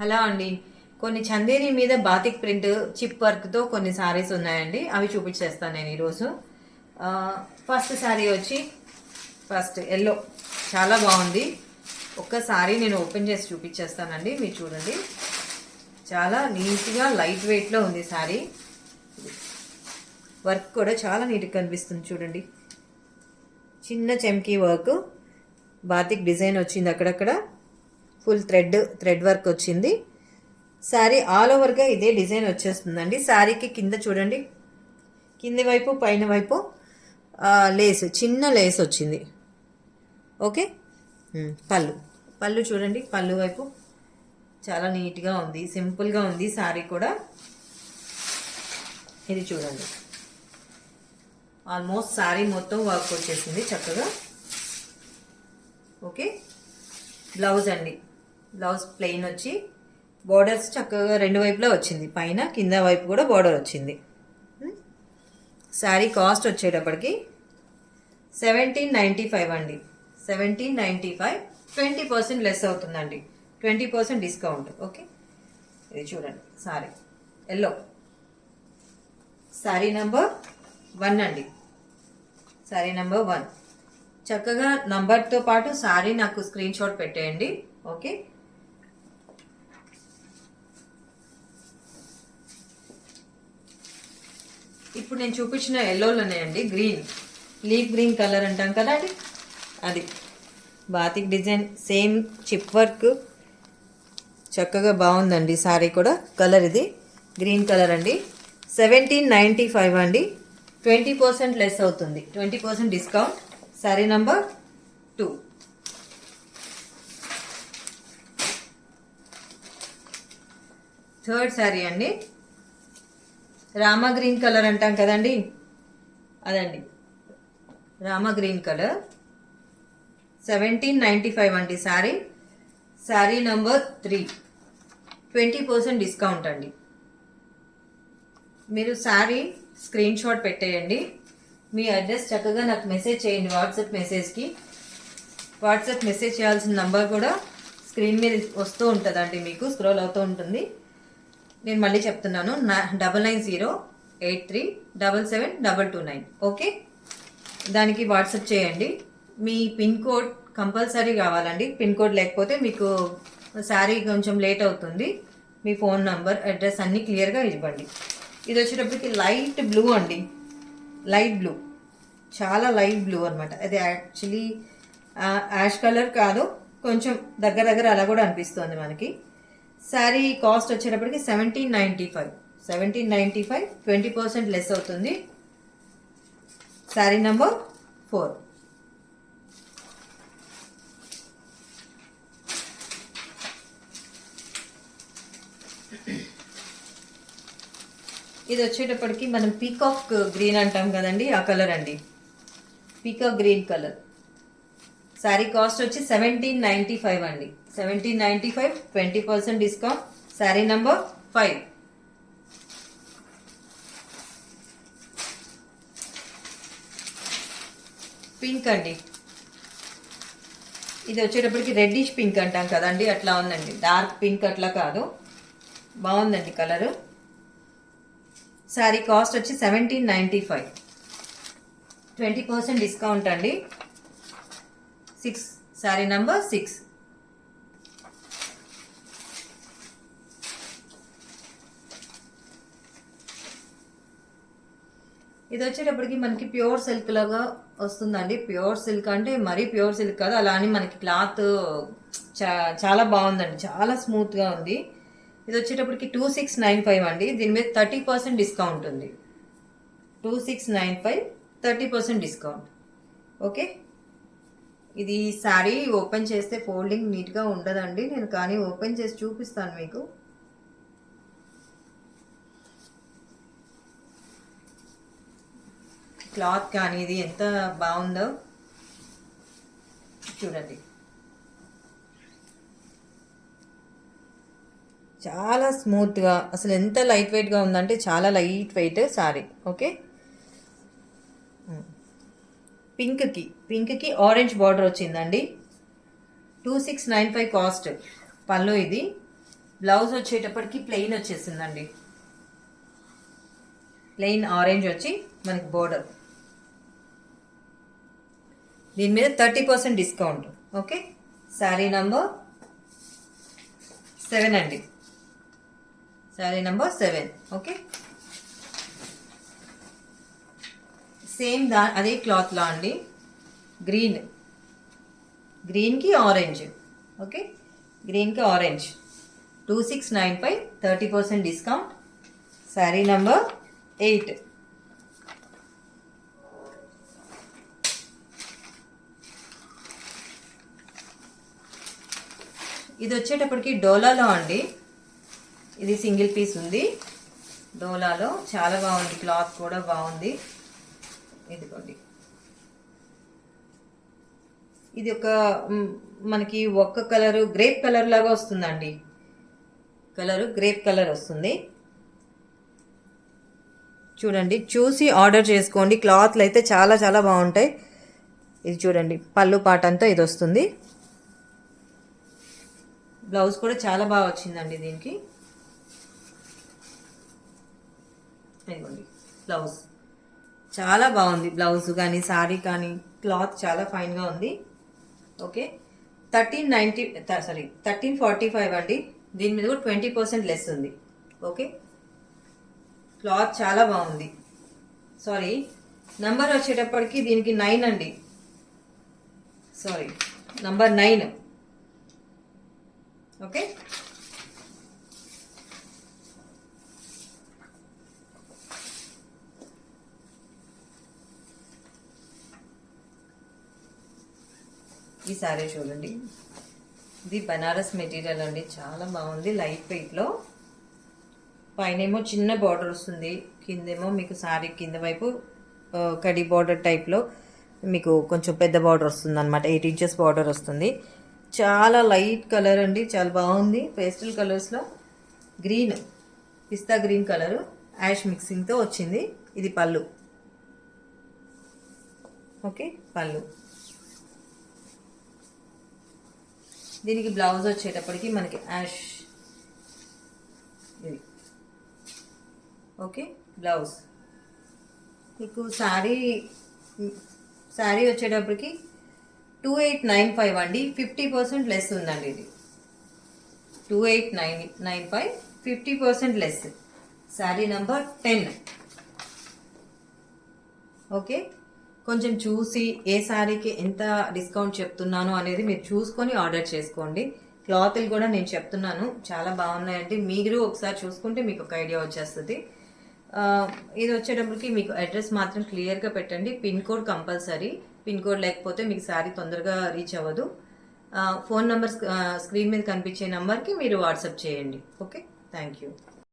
Hello అండి. కొన్ని చందేరి మీద బాతిక్ ప్రింట్ చిప్ వర్క్తో కొన్ని శారీస్ ఉన్నాయండి. అవి చూపించేస్తాను నేను ఈరోజు. ఫస్ట్ శారీ వచ్చి ఎల్లో, చాలా బాగుంది. ఒక్కసారి నేను ఓపెన్ చేసి చూపించేస్తానండి, మీరు చూడండి. చాలా నీట్గా లైట్ వెయిట్లో ఉంది శారీ. వర్క్ కూడా చాలా నీట్గా కనిపిస్తుంది చూడండి. చిన్న చెమ్కీ వర్క్, బాతిక్ డిజైన్ వచ్చింది అక్కడక్కడ. ఫుల్ థ్రెడ్ వర్క్ వచ్చింది. శారీ ఆల్ ఓవర్గా ఇదే డిజైన్ వచ్చేస్తుందండి. శారీకి కింద చూడండి, కింది వైపు పైన వైపు లేస్, చిన్న లేస్ వచ్చింది. ఓకే. పళ్ళు చూడండి, పళ్ళు వైపు చాలా నీట్గా ఉంది, సింపుల్గా ఉంది శారీ కూడా. ఇది చూడండి, ఆల్మోస్ట్ శారీ మొత్తం వర్క్ వచ్చేసింది చక్కగా. ఓకే. బ్లౌజ్ అండి, బ్లౌజ్ ప్లెయిన్ వచ్చి బోర్డర్స్ చక్కగా రెండు వైపులా వచ్చింది, పైన కింద వైపు కూడా బోర్డర్ వచ్చింది. శారీ కాస్ట్ వచ్చేటప్పటికి 1795 అండి. 1795, 20% లెస్ అవుతుందండి, 20% డిస్కౌంట్. ఓకే. ఇది చూడండి శారీ ఎల్లో, శారీ నెంబర్ 1 అండి. శారీ నెంబర్ 1. చక్కగా నంబర్తో పాటు శారీ నాకు స్క్రీన్ షాట్ పెట్టేయండి. ఓకే. ఇప్పుడు నేను చూపించిన ఎల్లోలోనే అండి, గ్రీన్, లీఫ్ గ్రీన్ కలర్ అంటాం కదా అండి, అది batik design, same chip work, చక్కగా బాగుందండి శారీ కూడా. కలర్ ఇది గ్రీన్ కలర్ అండి. 1795 అండి, 20% లెస్ అవుతుంది, 20% discount. Sari number 2. Third sari అండి, రామా గ్రీన్ కలర్ అంటాం కదండి, అదండి రామా గ్రీన్ కలర్. 1795 అండి శారీ. శారీ నంబర్ 3, 20% డిస్కౌంట్ అండి. మీరు శారీ స్క్రీన్ షాట్ పెట్టేయండి, మీ అడ్రస్ చక్కగా నాకు మెసేజ్ చేయండి వాట్సాప్ మెసేజ్కి. వాట్సాప్ మెసేజ్ చేయాల్సిన నంబర్ కూడా స్క్రీన్ మీద వస్తూ ఉంటుందండి, మీకు స్క్రోల్ అవుతూ ఉంటుంది. నేను మళ్ళీ చెప్తున్నాను, 9908377729. ఓకే. దానికి వాట్సాప్ చేయండి. మీ పిన్ కోడ్ కంపల్సరీ కావాలండి, పిన్ కోడ్ లేకపోతే మీకు శారీ కొంచెం లేట్ అవుతుంది. మీ ఫోన్ నంబర్, అడ్రస్ అన్నీ క్లియర్గా ఇవ్వండి. ఇది వచ్చేటప్పటికి లైట్ బ్లూ అండి, లైట్ బ్లూ, చాలా లైట్ బ్లూ అనమాట. అది యాక్చువల్లీ యాష్ కలర్ కాదు, కొంచెం దగ్గర అలా కూడా అనిపిస్తుంది మనకి. శారీ కాస్ట్ వచ్చేటప్పటికి 1795, 20% లెస్ అవుతుంది. శారీ నంబర్ 4. ఇది వచ్చేటప్పటికి మనం పీకాక్ గ్రీన్ అంటాం కదండి, ఆ కలర్ అండి, peacock green colour. Sari cost వచ్చి 1795 అండి, 1795, 20% డిస్కౌంట్. శారీ నంబర్ 5. పింక్ అండి, ఇది వచ్చేటప్పటికి రెడ్డిష్ పింక్ అంటాం కదండి, అట్లా ఉందండి, డార్క్ పింక్ అట్లా కాదు, బాగుందండి కలరు. శారీ కాస్ట్ వచ్చి 1795, 20% డిస్కౌంట్ అండి. 6, శారీ నంబర్ 6. ఇది వచ్చేటప్పటికి మనకి ప్యూర్ సిల్క్ లాగా వస్తుందండి. ప్యూర్ సిల్క్ అంటే మరీ ప్యూర్ సిల్క్ కాదు, అలా అని మనకి క్లాత్ చాలా బాగుందండి, చాలా స్మూత్గా ఉంది. ఇది వచ్చేటప్పటికి 2695 అండి. దీని మీద 30% డిస్కౌంట్ ఉంది. 2695, 30% డిస్కౌంట్. ఓకే. ఇది శారీ ఓపెన్ చేస్తే ఫోల్డింగ్ నీట్గా ఉండదండి, నేను కానీ ఓపెన్ చేసి చూపిస్తాను మీకు. క్లాత్ కానీ ఇది ఎంత బాగుందో చూడండి, చాలా స్మూత్గా, అసలు ఎంత లైట్ వెయిట్గా ఉందంటే చాలా లైట్ వెయిట్ శారీ. ఓకే. పింక్కి ఆరెంజ్ బార్డర్ వచ్చిందండి. 2695 కాస్ట్. పళ్ళు ఇది బ్లౌజ్ వచ్చేటప్పటికి ప్లెయిన్ వచ్చేసిందండి. ప్లెయిన్ ఆరెంజ్ వచ్చి మనకి బోర్డర్. దీని మీద 30% డిస్కౌంట్. ఓకే, శారీ నంబర్ 7 అండి. శారీ నంబర్ 7. ఓకే, సేమ్ అదే క్లాత్లో అండి. గ్రీన్కి ఆరెంజ్. ఓకే, గ్రీన్కి ఆరెంజ్ 2695, 30% డిస్కౌంట్. శారీ నంబర్ 8. ఇది వచ్చేటప్పటికి డోలాలో అండి. ఇది సింగిల్ పీస్ ఉంది డోలాలో. చాలా బాగుంది, క్లాత్ కూడా బాగుంది. ఇదిగోండి, ఇది ఒక మనకి ఒక్క కలరు గ్రేప్ కలర్ లాగా వస్తుందండి. కలరు గ్రేప్ కలర్ వస్తుంది. చూడండి, చూసి ఆర్డర్ చేసుకోండి. క్లాత్లు అయితే చాలా చాలా బాగుంటాయి. ఇది చూడండి, పళ్ళు పాట అంతా ఇది వస్తుంది. బ్లౌజ్ కూడా చాలా బాగా వచ్చిందండి దీనికి. ఇదిగోండి బ్లౌజ్ చాలా బాగుంది. బ్లౌజ్ కానీ శారీ కానీ క్లాత్ చాలా ఫైన్గా ఉంది. ఓకే, 1345 అండి. దీని మీద కూడా 20% లెస్ ఉంది. ఓకే, క్లాత్ చాలా బాగుంది. సారీ, నంబర్ వచ్చేటప్పటికి దీనికి 9 అండి. Sorry, number 9. ఓకే, ఈ సారీ చూడండి, ఇది బనారస్ మెటీరియల్ అండి. చాలా బాగుంది, లైట్ వెయిట్లో. పైనేమో చిన్న బార్డర్ వస్తుంది, కిందేమో మీకు సారీ కింద వైపు కడి బార్డర్ టైప్లో మీకు కొంచెం పెద్ద బార్డర్ వస్తుంది అనమాట. 8 inches బార్డర్ వస్తుంది. చాలా లైట్ కలర్ అండి, చాలా బాగుంది. పేస్టల్ కలర్స్లో గ్రీన్, పిస్తా గ్రీన్ కలరు యాష్ మిక్సింగ్తో వచ్చింది. ఇది పళ్ళు. ఓకే, పళ్ళు. దీనికి బ్లౌజ్ వచ్చేటప్పటికి మనకి యాష్ ఇది. ఓకే, బ్లౌజ్ మీకు శారీ వచ్చేటప్పటికి 2895 అండి. 50% లెస్ ఉందండి. ఇది 2895, 50% లెస్. శారీ నంబర్ 10. ఓకే, కొంచెం చూసి ఏ శారీకి ఎంత డిస్కౌంట్ చెప్తున్నాను అనేది మీరు చూసుకొని ఆర్డర్ చేసుకోండి. క్లాత్లు కూడా నేను చెప్తున్నాను, చాలా బాగున్నాయండి. మీరు ఒకసారి చూసుకుంటే మీకు ఒక ఐడియా వచ్చేస్తుంది. ఇది వచ్చేటప్పటికి మీకు అడ్రస్ మాత్రం క్లియర్గా పెట్టండి. Pin code compulsory. Pin code లేకపోతే మీకు శారీ తొందరగా రీచ్ అవ్వదు. ఫోన్ నెంబర్ స్క్రీన్ మీద కనిపించే నెంబర్కి మీరు వాట్సాప్ చేయండి. Okay, thank you.